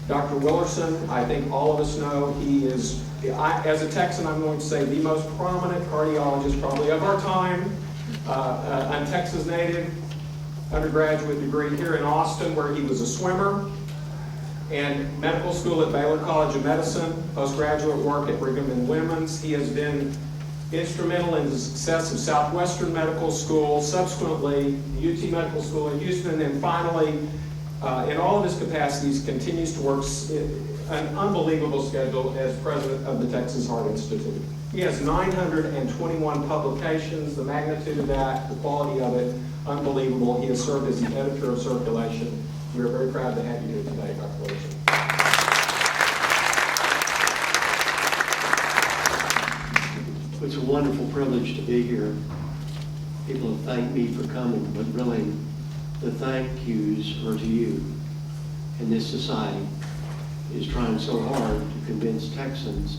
Dr. Willerson, I think all of us know, he is, as a Texan, I'm going to say the most prominent cardiologist probably of our time. I'm Texas native, undergraduate degree here in Austin, where he was a swimmer, and medical school at Baylor College of Medicine, postgraduate work at Brigham and Women's. He has been instrumental in the success of Southwestern Medical School, subsequently UT Medical School in Houston, and finally, in all of his capacities, continues to work an unbelievable schedule as president of the Texas Heart Institute. He has 921 publications. The magnitude of that, the quality of it, unbelievable. He has served as the editor of Circulation. We are very proud to have you here today, Dr. Willerson. It's a wonderful privilege to be here. People have thanked me for coming, but really the thank yous are to you. And this society is trying so hard to convince Texans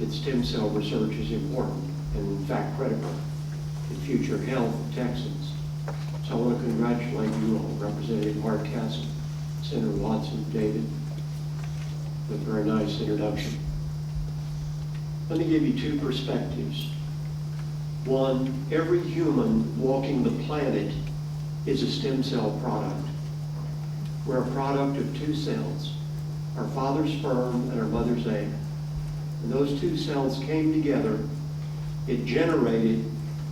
that stem cell research is important and in fact critical to future health of Texans. So I want to congratulate you all, Representative Hardcastle, Senator Watson, David, with a very nice introduction. Let me give you two perspectives. One, every human walking the planet is a stem cell product. We're a product of two cells, our father's sperm and our mother's egg. And those two cells came together. It generated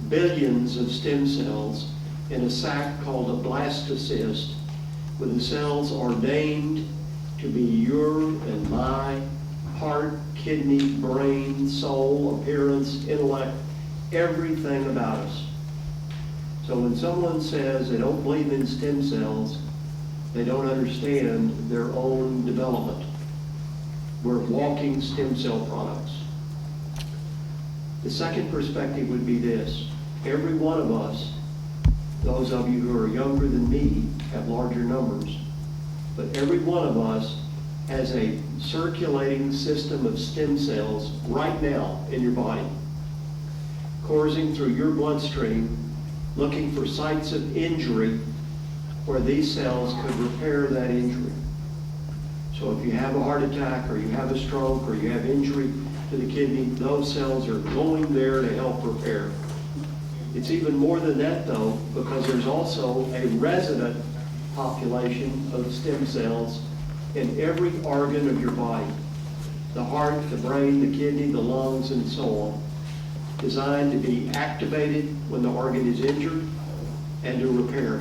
billions of stem cells in a sac called a blastocyst, with the cells ordained to be your and my heart, kidney, brain, soul, appearance, intellect, everything about us. So when someone says they don't believe in stem cells, they don't understand their own development. We're walking stem cell products. The second perspective would be this. Every one of us, those of you who are younger than me have larger numbers, but every one of us has a circulating system of stem cells right now in your body, coursing through your bloodstream, looking for sites of injury where these cells could repair that injury. So if you have a heart attack or you have a stroke or you have injury to the kidney, those cells are going there to help repair. It's even more than that though, because there's also a resident population of stem cells in every organ of your body. The heart, the brain, the kidney, the lungs, and so on. Designed to be activated when the organ is injured and to repair.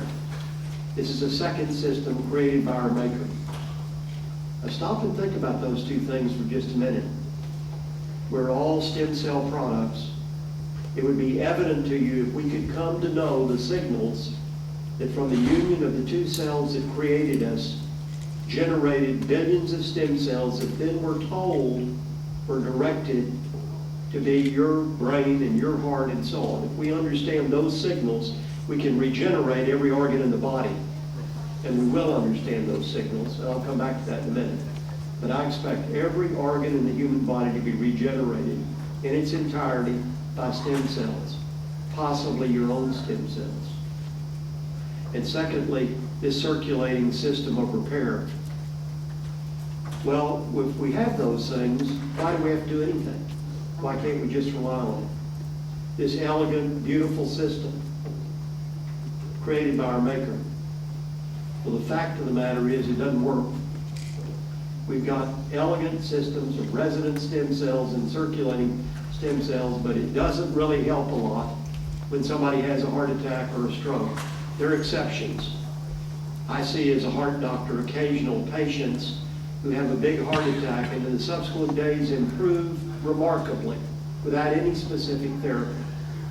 This is a second system created by our Maker. Now stop and think about those two things for just a minute. We're all stem cell products. It would be evident to you if we could come to know the signals that from the union of the two cells that created us generated billions of stem cells that then were told were directed to be your brain and your heart and so on. If we understand those signals, we can regenerate every organ in the body. And we will understand those signals, and I'll come back to that in a minute. But I expect every organ in the human body to be regenerated in its entirety by stem cells, possibly your own stem cells. And secondly, this circulating system of repair. Well, if we have those things, why do we have to do anything? Why can't we just rely on it? This elegant, beautiful system created by our Maker. Well, the fact of the matter is it doesn't work. We've got elegant systems of resident stem cells and circulating stem cells, but it doesn't really help a lot when somebody has a heart attack or a stroke. There are exceptions. I see as a heart doctor occasional patients who have a big heart attack and in the subsequent days improve remarkably without any specific therapy.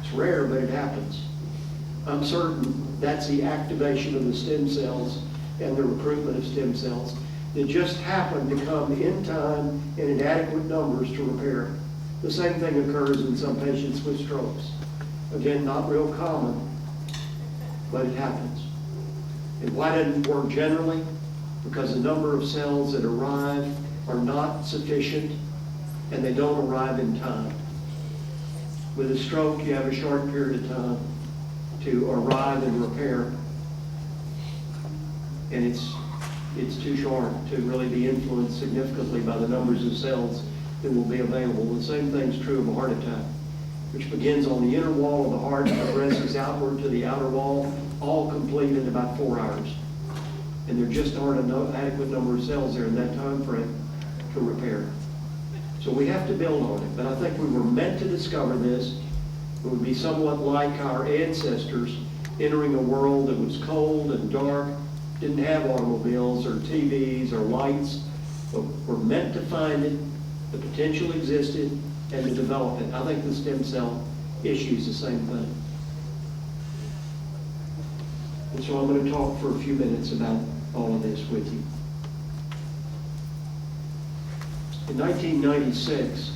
It's rare, but it happens. I'm certain that's the activation of the stem cells and the recruitment of stem cells that just happen to come in time and in adequate numbers to repair. The same thing occurs in some patients with strokes. Again, not real common, but it happens. And why doesn't it work generally? Because the number of cells that arrive are not sufficient and they don't arrive in time. With a stroke, you have a short period of time to arrive and repair. And it's it's too short to really be influenced significantly by the numbers of cells that will be available. The same thing's true of a heart attack, which begins on the inner wall of the heart and progresses outward to the outer wall, all complete in about 4 hours. And there just aren't an adequate number of cells there in that time frame to repair. So we have to build on it. But I think we were meant to discover this. It would be somewhat like our ancestors entering a world that was cold and dark, didn't have automobiles or TVs or lights, but were meant to find it, the potential existed, and to develop it. I think the stem cell issue is the same thing. And so I'm going to talk for a few minutes about all of this with you. In 1996,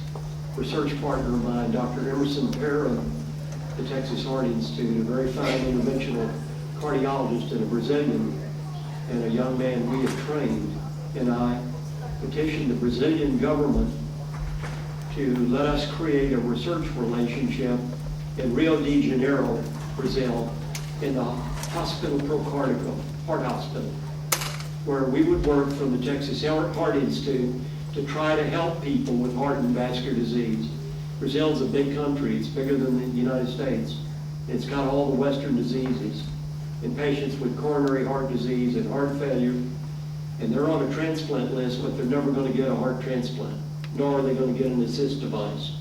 research partner of mine, Dr. Willerson of the Texas Heart Institute, a very fine interventional cardiologist and a Brazilian, and a young man we have trained, and I petitioned the Brazilian government to let us create a research relationship in Rio de Janeiro, Brazil, in the Hospital Pro Cardiaco, Heart Hospital, where we would work from the Texas Heart Institute to try to help people with heart and vascular disease. Brazil's a big country. It's bigger than the United States. It's got all the Western diseases. And patients with coronary heart disease and heart failure, and they're on a transplant list, but they're never going to get a heart transplant, nor are they going to get an assist device.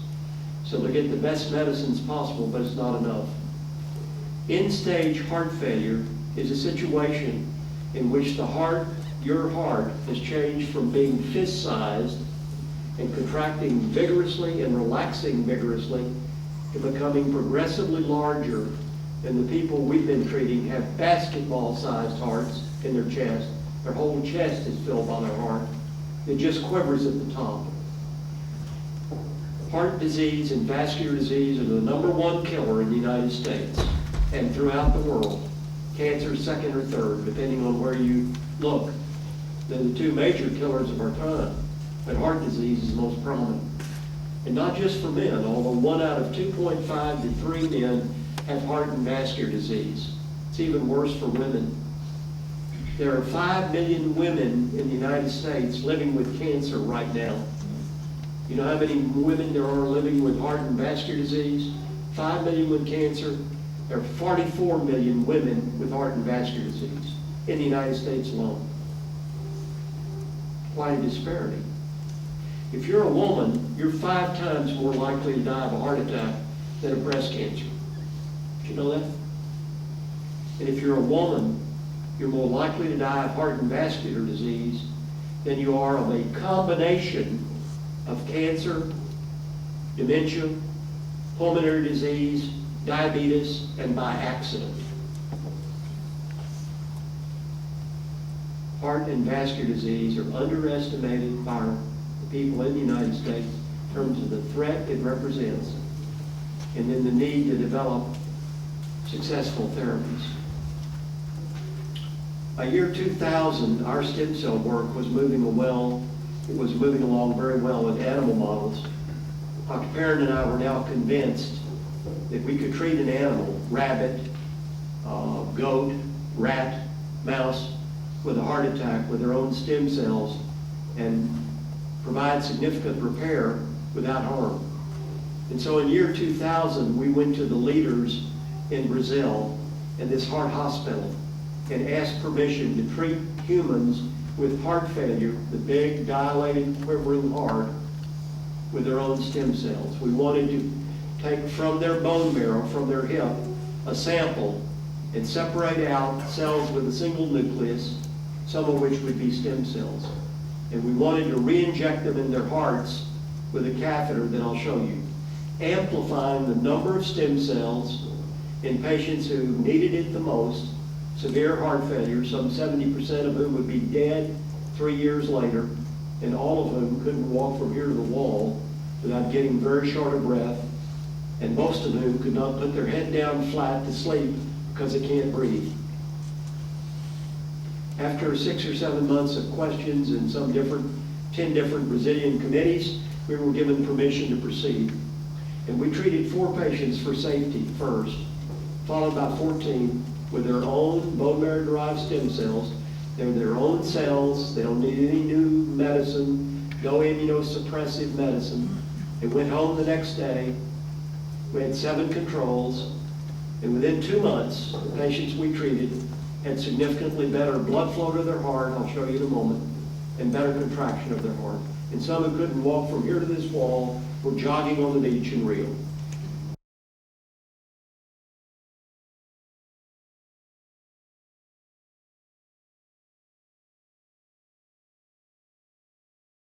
So they get the best medicines possible, but it's not enough. End-stage heart failure is a situation in which the heart, your heart, has changed from being fist-sized and contracting vigorously and relaxing vigorously to becoming progressively larger, and the people we've been treating have basketball-sized hearts in their chest. Their whole chest is filled by their heart. It just quivers at the top. Heart disease and vascular disease are the #1 killer in the United States and throughout the world. Cancer second or third, depending on where you look. They're the two major killers of our time, but heart disease is the most prominent. And not just for men, although 1 out of 2.5 to 3 men have heart and vascular disease. It's even worse for women. There are 5 million women in the United States living with cancer right now. You know how many women there are living with heart and vascular disease? 5 million with cancer. There are 44 million women with heart and vascular disease in the United States alone. Quite a disparity. If you're a woman, you're 5 times more likely to die of a heart attack than of breast cancer. Did you know that? And if you're a woman, you're more likely to die of heart and vascular disease than you are of a combination of cancer, dementia, pulmonary disease, diabetes, and by accident. Heart and vascular disease are underestimated by the people in the United States in terms of the threat it represents, and then the need to develop successful therapies. By year 2000, our stem cell work was moving along very well with animal models. Dr. Perrin and I were now convinced that we could treat an animal, rabbit, goat, rat, mouse, with a heart attack with their own stem cells and provide significant repair without harm. And so in year 2000, we went to the leaders in Brazil in this heart hospital and asked permission to treat humans with heart failure, the big, dilated, quivering heart, with their own stem cells. We wanted to take from their bone marrow, from their hip, a sample and separate out cells with a single nucleus, some of which would be stem cells. And we wanted to re-inject them in their hearts with a catheter that I'll show you, amplifying the number of stem cells in patients who needed it the most, severe heart failure, some 70% of whom would be dead 3 years later, and all of whom couldn't walk from here to the wall without getting very short of breath, and most of whom could not put their head down flat to sleep because they can't breathe. After 6 or 7 months of questions and 10 different Brazilian committees, we were given permission to proceed. And we treated 4 patients for safety first, followed by 14 with their own bone marrow-derived stem cells They're their own cells. They don't need any new medicine, no immunosuppressive medicine. They went home the next day. We had 7 controls. And within 2 months, the patients we treated had significantly better blood flow to their heart, I'll show you in a moment, and better contraction of their heart. And some who couldn't walk from here to this wall were jogging on the beach in Rio.